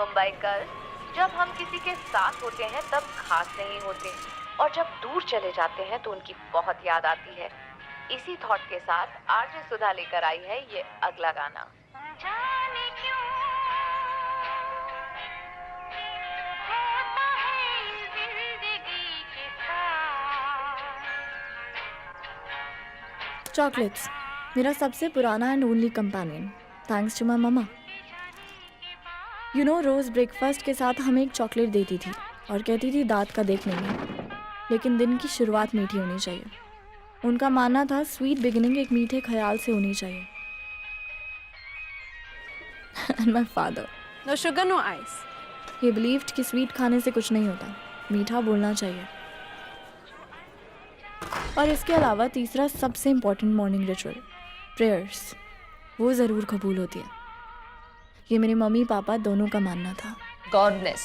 Mumbai girls, जब हम किसी के साथ होते हैं तब खास नहीं होते, और जब दूर चले जाते हैं तो उनकी बहुत याद आती है। इसी थॉट के साथ आरजे सुधा लेकर आई है ये अगला गाना। जाने क्यों होता है जिंदगी के साथ। चॉकलेट्स, मेरा सबसे पुराना and only companion, thanks to my mama. You know, रोज़ ब्रेकफास्ट के साथ हमें एक चॉकलेट देती थी और कहती थी दांत का देख नहीं है, लेकिन दिन की शुरुआत मीठी होनी चाहिए। उनका मानना था स्वीट बिगिनिंग एक मीठे ख्याल से होनी चाहिए। And my father, no sugar no ice. He believed कि स्वीट खाने से कुछ नहीं होता, मीठा बोलना चाहिए। और इसके अलावा तीसरा सबसे इम्पॉर्टेंट मॉर्निंग रिचुअल, प्रेयर्स, वो ज़रूर कबूल होती है। ये मेरे मम्मी पापा दोनों का मानना था। God bless.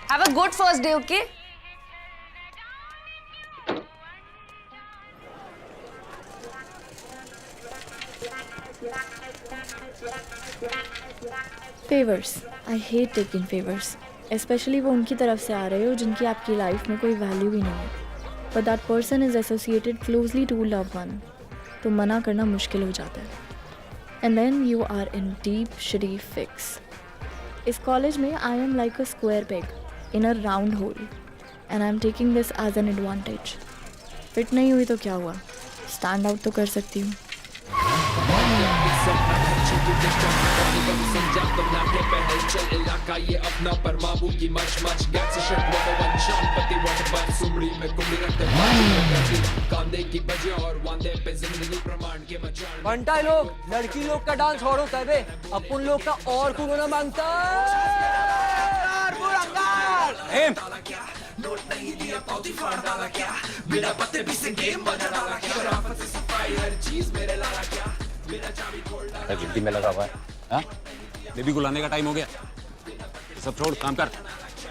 Have a good first day, okay? Favours, I hate taking favours, specially वो उनकी तरफ से आ रहे हो जिनकी आपकी लाइफ में कोई वैल्यू ही नहीं है, but that person is associated closely to love one, तो मना करना मुश्किल हो जाता है। And then you are in deep शरीफ फिक्स। इस कॉलेज में I am like a square peg in a round hole, and I am taking this as an advantage. Fit नहीं हुई तो क्या हुआ, स्टैंड आउट तो कर सकती हूँ। बंटाई लोग, लड़की लोग का डांस और होता है बे, अपन लोग का और कौन होना मांगता है? नोट नहीं दिया पौधी फाड़ डाला क्या, बिना पत्ते भी से गेम बजा डाला क्या, शराफत से सफाई हर चीज मेरे लाला क्या, बिना चाबी खोल डाला। गिट्टी में लगा हुआ है, हाँ? बेबी को लाने का टाइम हो गया, सब छोड़ काम कर।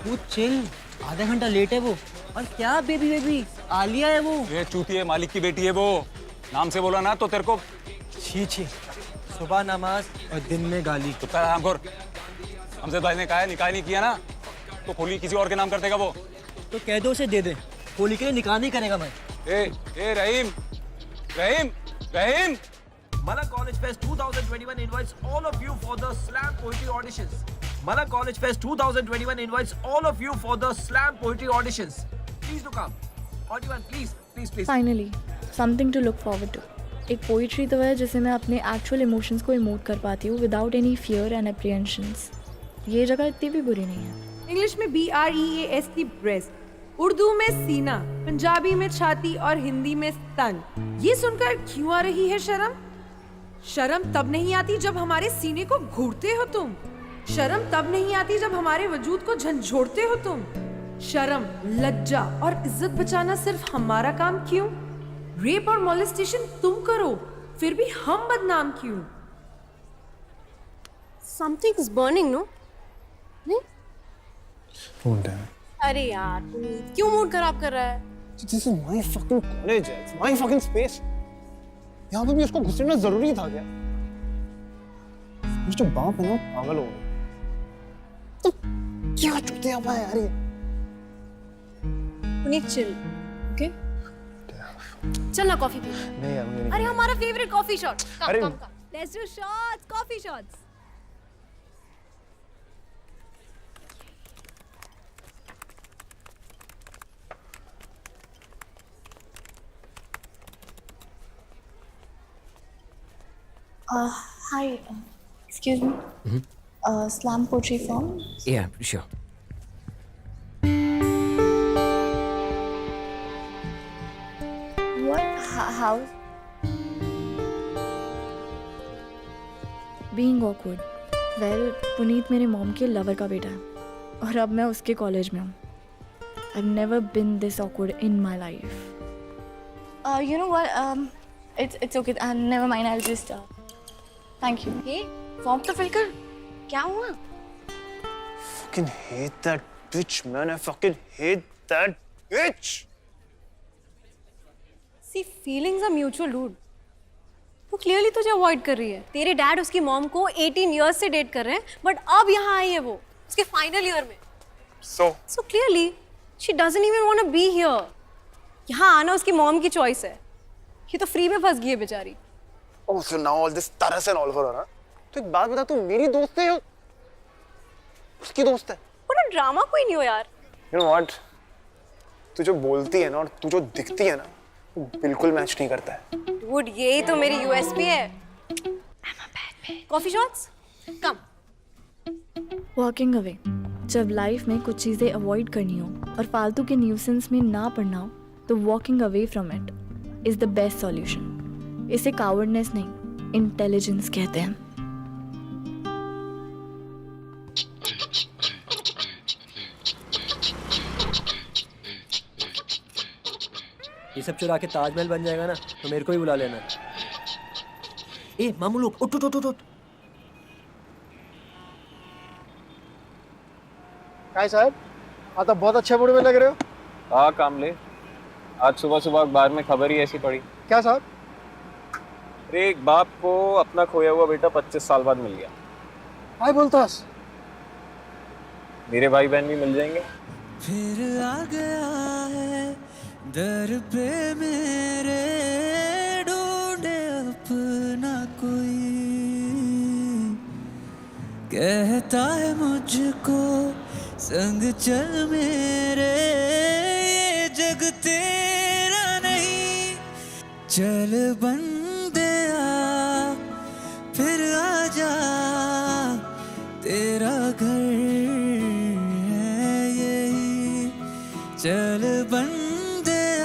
तू चिल, आधा घंटा लेट है वो। और क्या बेबी बेबी, आलिया है वो। ये चूती है, मालिक की बेटी है वो, नाम से बोला ना तो तेरे को। छी छी, सुबह नमाज और दिन में गाली। तो हमसे भाई ने कहा है, निकाह नहीं किया ना तो खोली किसी और के नाम कर देगा वो। तो कह दो उसे दे दे, होली के लिए निकाह नहीं करेगा मैं। ए रहीम रहीम रहीम। Mala College Fest 2021 invites all of you for the slam poetry auditions. Mala College Fest 2021 invites all of you for the slam poetry auditions. Please do come. Audience, please. Finally something to look forward to. एक poetry तो है जिसे मैं अपने actual emotions को emote कर पाती हूँ विदाउट एनी फियर एंड अप्रिहेंशंस। ये जगह इतनी भी बुरी नहीं है। इंग्लिश में BREAST ब्रेस्ट, उर्दू में सीना, पंजाबी में छाती और हिंदी में स्तन। ये सुनकर क्यों आ रही है शर्म? शर्म तब नहीं आती जब हमारे सीने को घूरते हो तुम। शर्म तब नहीं आती जब हमारे वजूद को झंझोड़ते हो तुम। शर्म, लज्जा और इज्जत बचाना सिर्फ हमारा काम क्यों? रेप और मोलेस्टेशन तुम करो, फिर भी हम बदनाम क्यों? Something is burning, no? नहीं? Phone down. अरे यार, क्यों मूड खराब कर रहा है? This is my fucking college. It's my fucking space. यहाँ पे भी उसको घुसना जरूरी था क्या? जो बाप है ना पागल हो गया। तो क्या चुपते आप यार ये? Puneet chill, okay? चल ना कॉफी पी। नहीं यार मुझे नहीं। अरे हमारा फेवरेट कॉफी शॉट। अरे कम। Let's do shots, coffee shots. Hi, excuse me. Slam poetry form. Yeah, sure. What? How? Being awkward. Well, Puneet मेरे मॉम के लवर का बेटा है और अब मैं उसके कॉलेज में हूँ। I've never been this awkward in my life. You know what? It's okay. Never mind. I'll just. Thank you. Hey, form तो फिल कर। क्या हुआ? Fucking hate that bitch, man. I fucking hate that bitch. See, feelings are mutual, dude. वो clearly तुझे avoid कर रही है। तेरे डैड उसकी मॉम को 18 इयर्स से डेट कर रहे हैं, बट अब यहाँ आई है वो उसके फाइनल ईयर में। So clearly she doesn't even want to be here. यहाँ आना उसकी मॉम की चॉइस है। ये तो फ्री में फंस गई है बेचारी। Oh, so now all this तरस and all for her, huh? तो एक बात बता, तू मेरी दोस्त है या उसकी दोस्त है? बड़ा ड्रामा कोई नहीं हो यार। You know what? तू जो बोलती है ना और तू जो दिखती है ना, वो बिल्कुल मैच नहीं करता है। Dude, यही तो मेरी USP है। Coffee shots? Come. Walking away. जब लाइफ में कुछ चीज़ें अवॉइड करनी हो और फालतू के न्यूसेंस में ना पड़ना हो तो walking away from it is the best solution. इसे कावर्डनेस नहीं, इंटेलिजेंस कहते हैं। ये सब चुरा के ताजमहल बन जाएगा ना तो मेरे को ही बुला लेना। ए मामू लोग उठ उठ उठ उठ। काय साहब, आप तो बहुत अच्छे मूड में लग रहे हो। हाँ कामले, आज सुबह सुबह अखबार में खबर ही ऐसी पड़ी। क्या साहब? अरे एक बाप को अपना खोया हुआ बेटा 25 साल बाद मिल गया। काय बोलतास? मेरे भाई बहन भी मिल जाएंगे। फिर आ गया है दर पे मेरे, ढूंढे अपना कोई, कहता है मुझको संग चल मेरे, ये जग तेरा नहीं, चल बंदे आ फिर आ जा, तेरा घर है यही, चल बंदे आ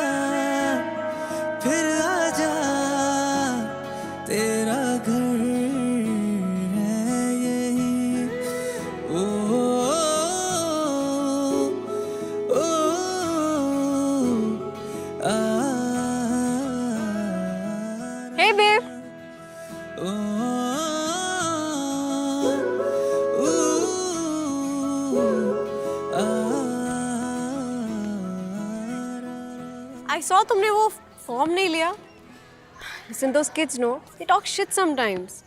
फिर आ जा, तेरा घर है यही। ओ, ओ, आ, Hey babe. O, I saw तुमने वो फॉर्म नहीं लिया। Listen, those kids know they talk shit sometimes.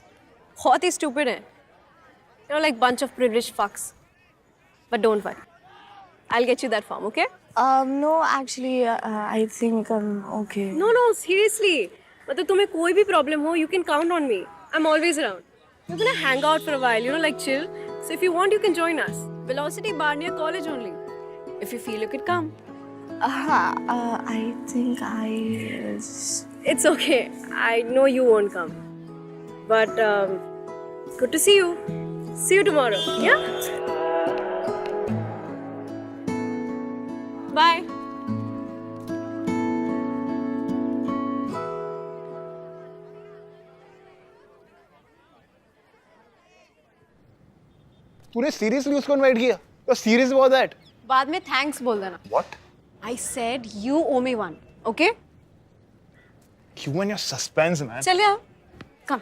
बहुत ही stupid हैं. You know, like bunch of privileged fucks. But don't worry, I'll get you that form, okay? No, actually, I think I'm okay. No, no, seriously. मतलब तुम्हें कोई भी problem हो, you can count on me. I'm always around. We're gonna hang out for a while, you know, like chill. So if you want, you can join us. Velocity bar near college only. If you feel you could come. I think It's okay. I know you won't come. But good to see you. See you tomorrow. Yeah? Bye. तूने seriously उसको invite किया? तो serious about that? बाद में thanks बोल देना. What? I said you owe me one. Okay? You and your suspense, man. चलिए आओ. Come.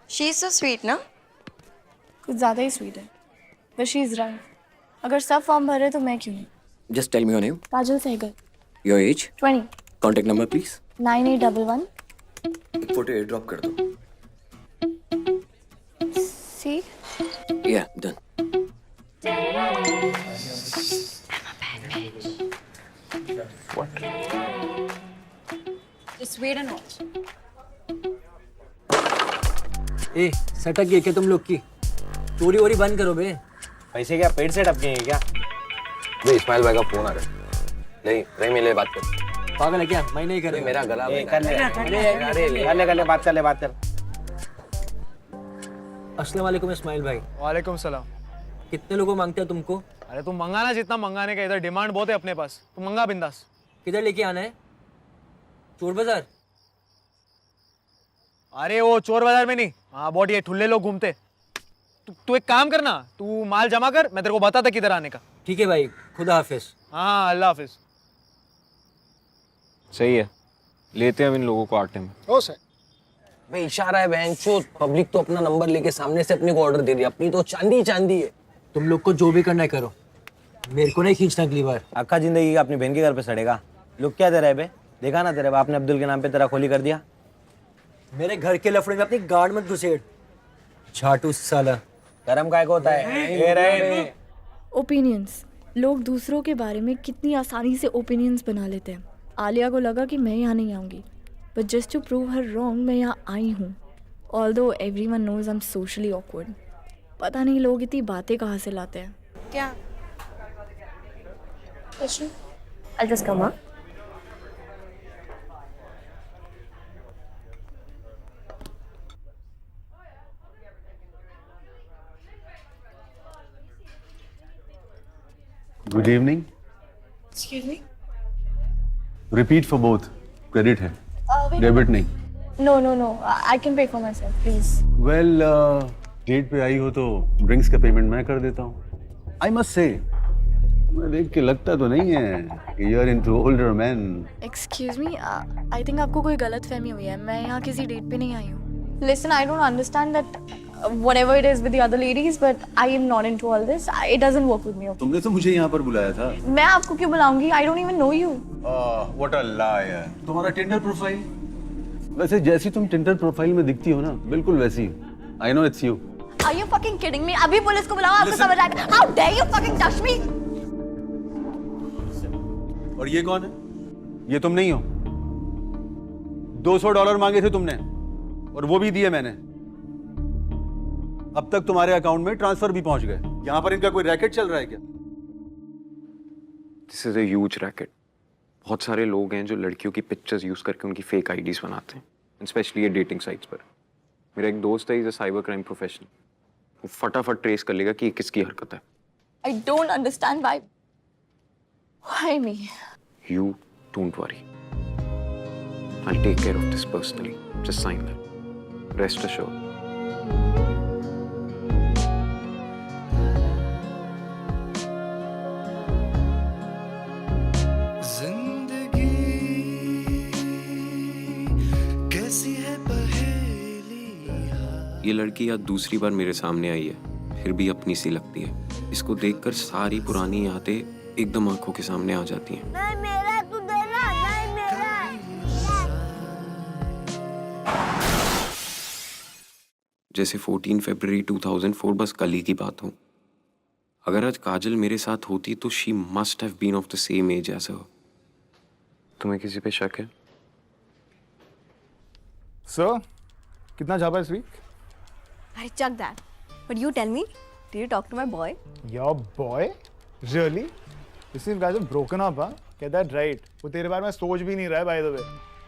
She is so sweet ना? कुछ ज़्यादा ही स्वीट है, बट शी इज़ राइट। अगर सब फॉर्म भरे तो मैं क्यों नहीं? Just tell me your name, Kajal Sehgal, your age, 20, contact number please. 9811 एक फोटो एयर ड्रॉप कर दो. See? Yeah, done. Just wait and watch. ए सटक गई क्या तुम लोग की? चोरी वोरी बंद करो बे। पैसे क्या पेट से टपके हैं क्या? भाई इस्माइल भाई का फोन आ रहा है। नहीं नहीं मिले बात कर। पागल है क्या? मैं नहीं करूँगा। मेरा गला कर ले बात कर। अस्सलाम वालेकुम इस्माइल भाई। वालेकुम सलाम। कितने लोगों मांगते हैं तुमको? अरे तुम मंगाना जितना मंगाने का, इधर डिमांड बहुत है अपने पास, तुम मंगा बिंदास। किधर लेके आना है? चोर बाजार? अरे वो चोर बाजार में नहीं, हाँ बहुत ये ठुल्ले लोग घूमते। तू एक काम करना, तू माल जमा कर, मैं तेरे को बताता किधर आने का। ठीक है भाई, खुदा हाफिज। हाँ अल्लाह हाफिज। सही है, लेते हैं अब इन लोगों को आटे में। हो सर भाई इशारा है बहनचोद, पब्लिक तो अपना नंबर लेके सामने से अपने को ऑर्डर दे रही है, अपनी तो चांदी चांदी है। तुम लोग को जो भी करना है करो, मेरे को नहीं खींचना अगली बार। अक्का जिंदगी का अपनी बहन के घर पे सड़ेगा। लोग क्या दे रहे बे? देखा ना तेरे बाप ने अब्दुल के नाम पे तेरा खोली कर दिया। मेरे घर के लफड़े में अपनी गाड़ मत घुसेड़, झाटू साला। गरम काय को होता है? ये रहे ओपिनियंस। लोग दूसरों के बारे में कितनी आसानी से ओपिनियंस बना लेते हैं। आलिया को लगा कि मैं यहाँ नहीं आऊँगी, but just to prove her wrong मैं यहाँ आई हूँ। Although everyone knows I am socially awkward. पता नहीं लोग इतनी बातें कहाँ से लाते हैं। क्या? I'll just come up. Good evening. Excuse me? Repeat for both. Credit है, डेबिट नहीं। No. I can pay for myself, please. Well date पे आई हो तो ड्रिंक्स का पेमेंट मैं कर देता हूँ। आई मस्ट से, मैं देख के लगता तो नहीं है कि you are into older man. Excuse me, I think आपको कोई गलत फहमी हुई है। मैं यहाँ किसी डेट पे नहीं आई हूँ। Listen, I don't understand that whatever it is with the other ladies, but I am not into all this. It doesn't work with me. Okay? तुमने तो मुझे यहाँ पर बुलाया था। मैं आपको क्यों बुलाऊंगी? I don't even know you. What a liar. तुम्हारा टिंडर प्रोफाइल, वैसे जैसी तुम टिंडर प्रोफाइल में दिखती हो ना, बिल्कुल वैसी। I know it's you. Are you fucking kidding me? अभी पुलिस को बुलाओ, आपको समझ आएगा। How dare you fucking touch me? और ये कौन है? ये तुम नहीं हो। $200 मांगे थे तुमने और वो भी दिए मैंने। अब तक तुम्हारे अकाउंट में ट्रांसफर भी पहुंच गए। यहाँ पर इनका कोई रैकेट चल रहा है क्या? This is a huge racket. बहुत सारे लोग हैं जो लड़कियों की पिक्चर्स यूज करके उनकी फेक आईडीज बनाते हैं, स्पेशली ये डेटिंग साइट्स पर। मेरा एक दोस्त है, is a cyber crime professional. वो फटाफट ट्रेस कर लेगा कि ये किसकी हरकत है। I don't understand why. Why me? You don't worry. I'll take care of this personally. Just sign that. Rest assured. ये लड़की आज दूसरी बार मेरे सामने आई है, फिर भी अपनी सी लगती है। इसको देखकर सारी पुरानी यादें एकदम आंखों के सामने आ जाती हैं। नहीं मेरा, तू देना, नहीं मेरा। जैसे 14 फरवरी 2004 बस कल ही की बात हो। अगर आज काजल मेरे साथ होती तो she must have been of the same age as her. तुम्हें किसी पे शक है? सर, कितना जाबा इस week? I chuck that. But you tell me, did you talk to my boy? Your boy? Really? Listen, guys have broken up, huh? Get that right. वो तेरे बारे में सोच भी नहीं रहा है, by the way.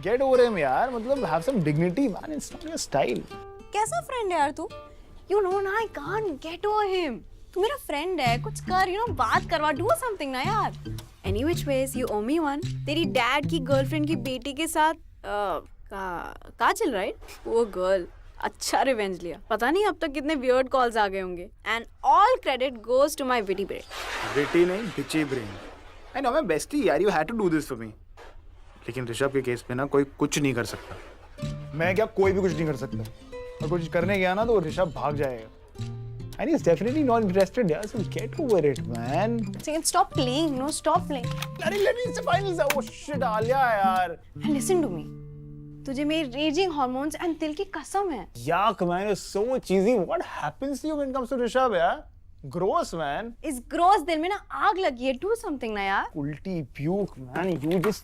Get over him, यार. मतलब have some dignity, man. It's not your style. कैसा फ्रेंड है यार तू? You know ना, I can't get over him. तू मेरा फ्रेंड है, कुछ कर, you know, बात करवा, do something ना यार. Any which ways, you owe me one. तेरी डैड की गर्लफ्रेंड की बेटी के साथ काजल, right? वो गर्ल. अच्छा रिवेंज लिया। पता नहीं अब तक कितने वियर्ड कॉल्स आ गए होंगे। And all credit goes to my witty brain. Witty नहीं, बिची ब्रेन। आई नो, मैं बेस्टी यार, you had to do this for me. लेकिन ऋषभ के केस में ना कोई कुछ नहीं कर सकता। मैं क्या, कोई भी कुछ नहीं कर सकता। और कुछ करने गया ना तो ऋषभ भाग जाएगा। And he's definitely not interested, yeah. So get over it, man. Stop playing, no, stop playing. Let me see finals. Oh shit, Alia, यार. And listen to me. तुझे मेरी raging hormones and दिल की कसम है। Yuck, man, you're so cheesy. What happens to you when it comes to Rishabh, यार? Gross, man. इस gross दिल में ना आग लगी है। Do something ना यार। Ulti, puke, man. You just.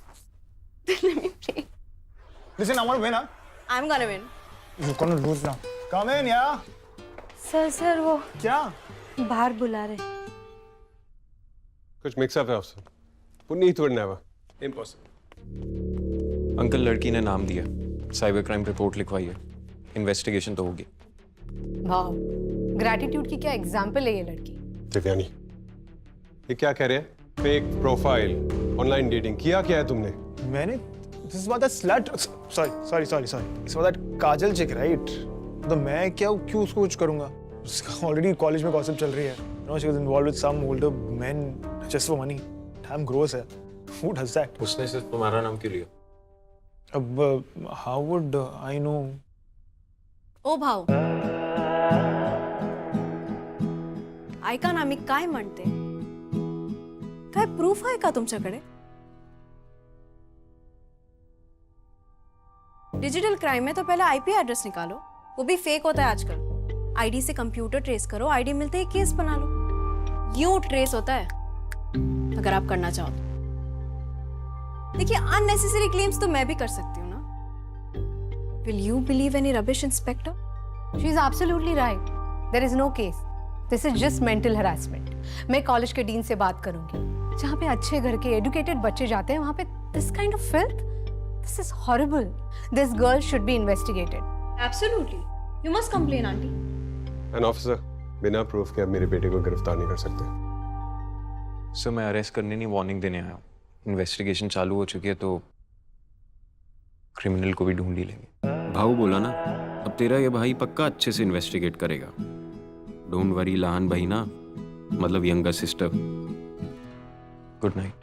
Let me play. Listen, I want to win, huh? I'm gonna win. You're gonna lose now. Come in, yeah. Sir वो क्या? बाहर बुला रहे। कुछ मिक्सअप है उससे। Puneet would never. Impossible. Uncle, लड़की ने नाम दिया, साइबर क्राइम रिपोर्ट लिखवाई है, इन्वेस्टिगेशन तो होगी। वाह, ग्रैटिट्यूड की क्या एग्जाम्पल है ये लड़की। दिव्यानी, ये क्या कह रहे हैं? फेक प्रोफाइल, ऑनलाइन डेटिंग किया क्या है तुमने? मैंने this is what that slut, sorry this is what that Kajal chick, right? तो मैं क्यों उसको कुछ करूंगा? उसका ऑलरेडी कॉलेज में गॉसिप चल रही है। No, she was involved with some older men just for money. Damn gross है। Who does that? उसने सिर्फ तुम्हारा नाम क्यों लिया? अब हाउ वुड आई नो? ओ भाऊ, ऐका ना, मी काय म्हणते, काय प्रूफ आहे का तुमच्याकडे? डिजिटल क्राइम में तो पहले आईपी एड्रेस निकालो, वो भी फेक होता है आजकल। आईडी से कंप्यूटर ट्रेस करो, आईडी मिलते ही केस बना लो। यूं ट्रेस होता है अगर आप करना चाहो। देखिए अननेसेसरी क्लेम्स तो मैं भी कर सकती हूँ ना। Will you believe any rubbish inspector? She is absolutely right, there is no case, this is just mental harassment. मैं कॉलेज के डीन से बात करूंगी। जहाँ पे अच्छे घर के एजुकेटेड बच्चे जाते हैं वहाँ पे this kind of filth, this is horrible. This girl should be investigated. Absolutely, you must complain aunty. An officer, बिना प्रूफ के आप मेरे बेटे को गिरफ्तार नहीं कर सकते। सर मैं अरेस्ट करने नहीं, वार्निंग देने आया हूँ। इन्वेस्टिगेशन चालू हो चुकी है तो क्रिमिनल को भी ढूंढ ही लेंगे। भाऊ बोला ना, अब तेरा ये भाई पक्का अच्छे से इन्वेस्टिगेट करेगा। डोंट वरी लहान भाई ना, मतलब यंगर सिस्टर। Good night.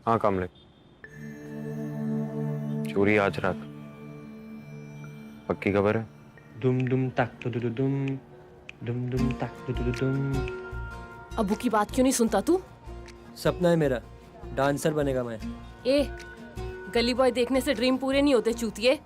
हाँ कामले, चोरी आज रात, पक्की खबर है? दुम दुम तक दुम दुम दुम तक दुम। अबू की बात क्यों नहीं सुनता तू? सपना है मेरा, डांसर बनेगा मैं। ए, गली बॉय देखने से ड्रीम पूरे नहीं होते चूतिए।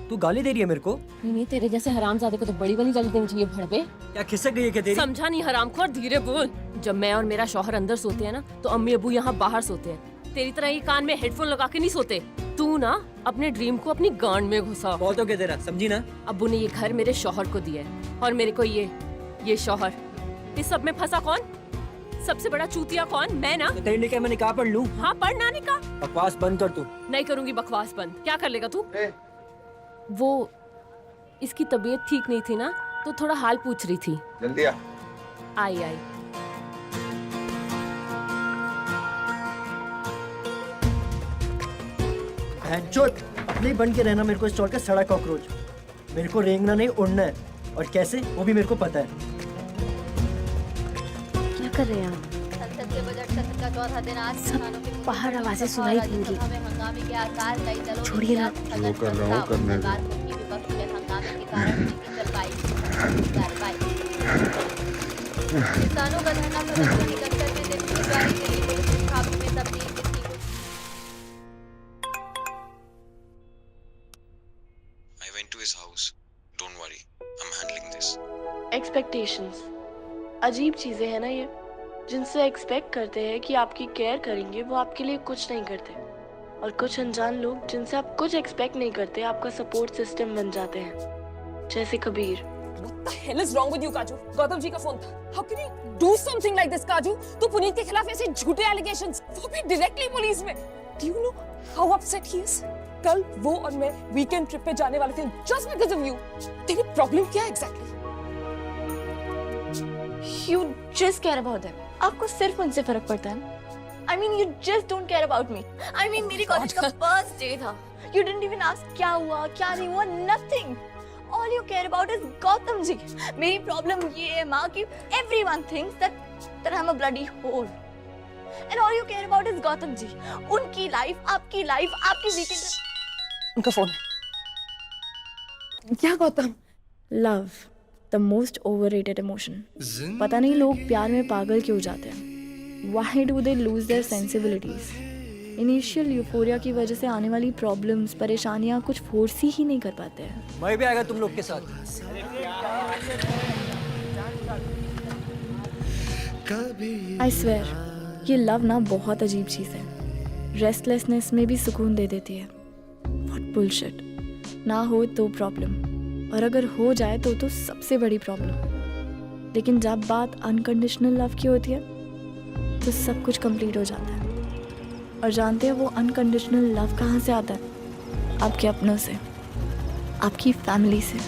तू गाली दे रही है मेरे को? नहीं, तेरे जैसे हरामजादे को तो बड़ी बड़ी गाली देनी चाहिए भड़वे। क्या खिसक गई है क्या तेरी? समझा नहीं हरामखोर, धीरे बोल। जब मैं और मेरा शौहर अंदर सोते हैं ना तो अम्मी अबू यहाँ बाहर सोते हैं। तेरी तरह ये कान में हेडफोन लगा के नहीं सोते। तू ना अपने ड्रीम को अपनी गांड में घुसा। बहुत हो गया तेरा, समझी ना? अब्बू ने ये घर मेरे शौहर को दिया है और मेरे को ये शौहर। इस सब में फंसा कौन? सबसे बड़ा चूतिया कौन? मैं ना। तेरे लिए क्या मैं निकाह पढ़ लूं? हाँ पढ़ ना निकाह। बकवास बंद कर तू। नहीं करूंगी बकवास बंद। क्या कर लेगा तू? वो इसकी तबीयत ठीक नहीं थी ना तो थोड़ा हाल पूछ रही थी। जल्दी आ। आई। बहनचोद, अपने ही बन के रहना मेरे को स्टॉल का सड़ा कॉकरोच। मेरे को रेंगना नहीं, उड़ना है, और कैसे वो भी मेरे को पता है। क्या कर रहे हैं आप? संसद के बजट सत्र का चौथा दिन आज किसानों के बाहर आवाजें सुनाई देंगी। हंगामे के आसार, कई दलों छोड़िए ना। जो कर रहा हूँ करने दो। विपक्ष के हंगामे के कारण नहीं चल पाई कार्रवाई। किसानों का धरना सदन को निकट करने देने की तैयारी के लिए पुलिस काबू में तब्दील की। I went to his house. Don't worry, I'm handling this. Expectations, अजीब चीजें हैं ना ये, जिनसे एक्सपेक्ट करते हैं कि आपकी केयर करेंगे, वो आपके लिए कुछ नहीं करते। और कुछ अनजान लोग जिनसे आप कुछ एक्सपेक्ट नहीं करते आपका सपोर्ट सिस्टम बन जाते हैं, जैसे Kabir. What the hell is wrong with you, काजू? गौतम जी का फोन था। How can you do something like this, काजू? तू पुनीत के खिलाफ ऐसे झूठे allegations, वो भी directly पुलिस में। Do you know how upset he is? कल वो और मैं वीकेंड ट्रिप पे जाने वाले थे just because of you. तेरी प्रॉब्लम क्या है exactly? You just care about them. आपको सिर्फ उनसे फर्क पड़ता है। I mean, you just don't care about me. I mean, मेरी कॉलेज का फर्स्ट डे था। You didn't even ask क्या हुआ, क्या नहीं हुआ, nothing. All you care about is Gautam ji. मेरी प्रॉब्लम ये है माँ कि everyone thinks that I'm a bloody whore. And all you care about is Gautam ji. उनकी लाइफ, आपकी वीकेंड। उनका फोन है। क्या Gautam? Love, the most overrated emotion. पता नहीं लोग प्यार में पागल क्यों जाते हैं। Why do they lose their sensibilities? Initial euphoria की वजह से आने वाली प्रॉब्लम्स, परेशानियां कुछ फोर्स ही नहीं कर पाते हैं। मैं भी आएगा तुम लोग के साथ। I swear, ये लव ना बहुत अजीब चीज़ है। रेस्टलेसनेस में भी सुकून दे देती है। What bullshit. ना हो तो प्रॉब्लम, और अगर हो जाए तो सबसे बड़ी प्रॉब्लम। लेकिन जब बात अनकंडीशनल लव की होती है तो सब कुछ कंप्लीट हो जाता है। और जानते हैं वो अनकंडीशनल लव कहाँ से आता है? आपके अपनों से, आपकी फैमिली से।